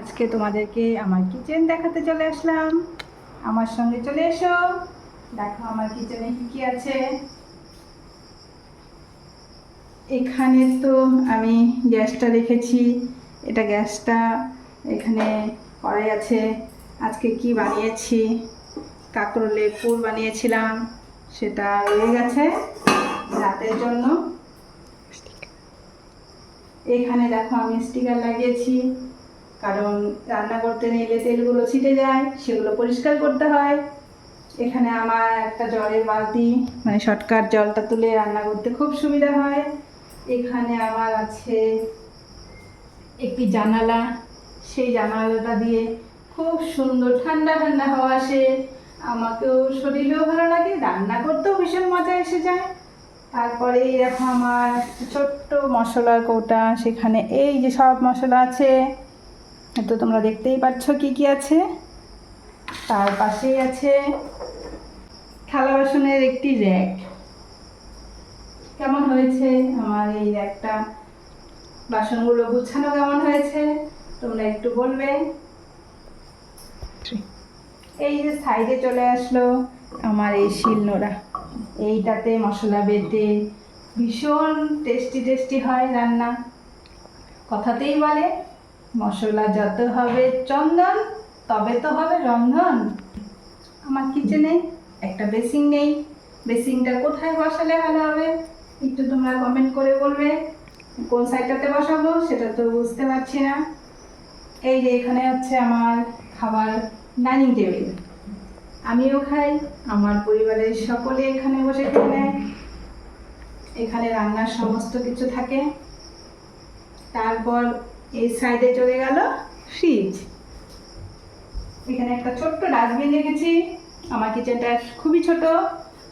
আজকে তোমাদেরকে আমার কিচেন দেখাতে চলে আসলাম। আমার সঙ্গে চলে এসো, দেখো আমার কিচেনে কি কি আছে। এখানে তো আমি গ্যাসটা রেখেছি, এটা গ্যাসটা এখানে কড়াই আছে। আজকে কি বানিয়েছি, কাঁকরোলের পুর বানিয়েছিলাম, সেটা রয়ে গেছে রাতের জন্য। এখানে দেখো আমি স্টিকার লাগিয়েছি, কারণ রান্না করতে নিলে তেলগুলো ছিটে যায়, সেগুলো পরিষ্কার করতে হয়। এখানে আমার একটা জলের বালতি, মানে শর্টকাট জলটা তুলে রান্না করতে খুব সুবিধা হয়। এখানে আমার আছে একটি জানালা, সেই জানালাটা দিয়ে খুব সুন্দর ঠান্ডা ঠান্ডা হাওয়া আসে, আমাকেও শরীরেও ভালো লাগে, রান্না করতেও ভীষণ মজা এসে যায়। তারপরে দেখো আমার ছোট্ট মশলার কৌটা, সেখানে এই যে সব মশলা আছে, তো তোমরা দেখতেই পাচ্ছ কি কি আছে। তার পাশেই আছে থালা বাসনের একটি র্যাক। কেমন হয়েছে আমার এই র্যাকটা, বাসনগুলো গুছানো কেমন হয়েছে তোমরা একটু বলবে। এই যে সাইডে চলে আসলো আমার এই শিলনোড়া, এইটাতে মশলা বেটে ভীষণ টেস্টি টেস্টি হয় রান্না। কথাতেই বলে মশলা যত হবে চন্দন, তবে তো হবে রন্ধন। আমার কিচেনে একটা বেসিন নেই, বেসিনটা কোথায় বসালে ভালো হবে একটু তোমরা কমেন্ট করে বলবে। কোন সাইডটাতে বসাবো সেটা তো বুঝতে পারছি না। এই যে এখানে হচ্ছে আমার খাবার ডাইনিং টেবিল, আমিও খাই, আমার পরিবারের সকলে এখানে বসে খেয়ে নেয়। এখানে রান্নার সমস্ত কিছু থাকে। তারপর এই সাইডে চলে গেল ফ্রিজ। এখানে একটা ছোট্ট ডাস্টবিন রেখেছি, আমার কিচেনটা খুবই ছোট,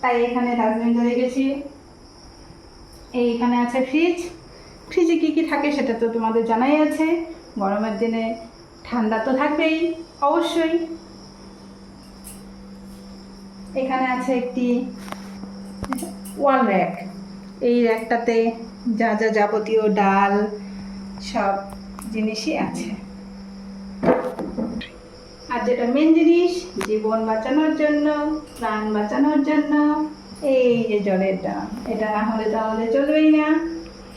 তাই এখানে ডাস্টবিনটা রেখেছি। এইখানে আছে ফ্রিজ। ফ্রিজে কী কী থাকে সেটা তো তোমাদের জানাই আছে। গরমের দিনে ঠান্ডা তো থাকবেই অবশ্যই। এখানে আছে একটি ওয়াল র্যাক, এই র্যাকটাতে যা যা যাবতীয় ডাল সব জিনিসই আছে। আর যেটা মেন জিনিস, জীবন বাঁচানোর জন্য, প্রাণ বাঁচানোর জন্য, এই যে জলের ড্রাম, এটা না হলে তাহলে চলবেই না,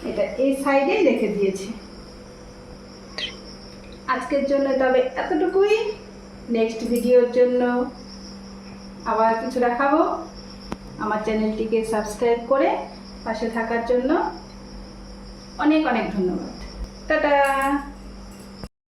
এটা এই সাইডেই রেখে দিয়েছি। আজকের জন্য তবে এতটুকুই। নেক্সট ভিডিওর জন্য আবার কিছু দেখাবো। আমার চ্যানেলটিকে সাবস্ক্রাইব করে পাশে থাকার জন্য অনেক অনেক ধন্যবাদ। টাটা।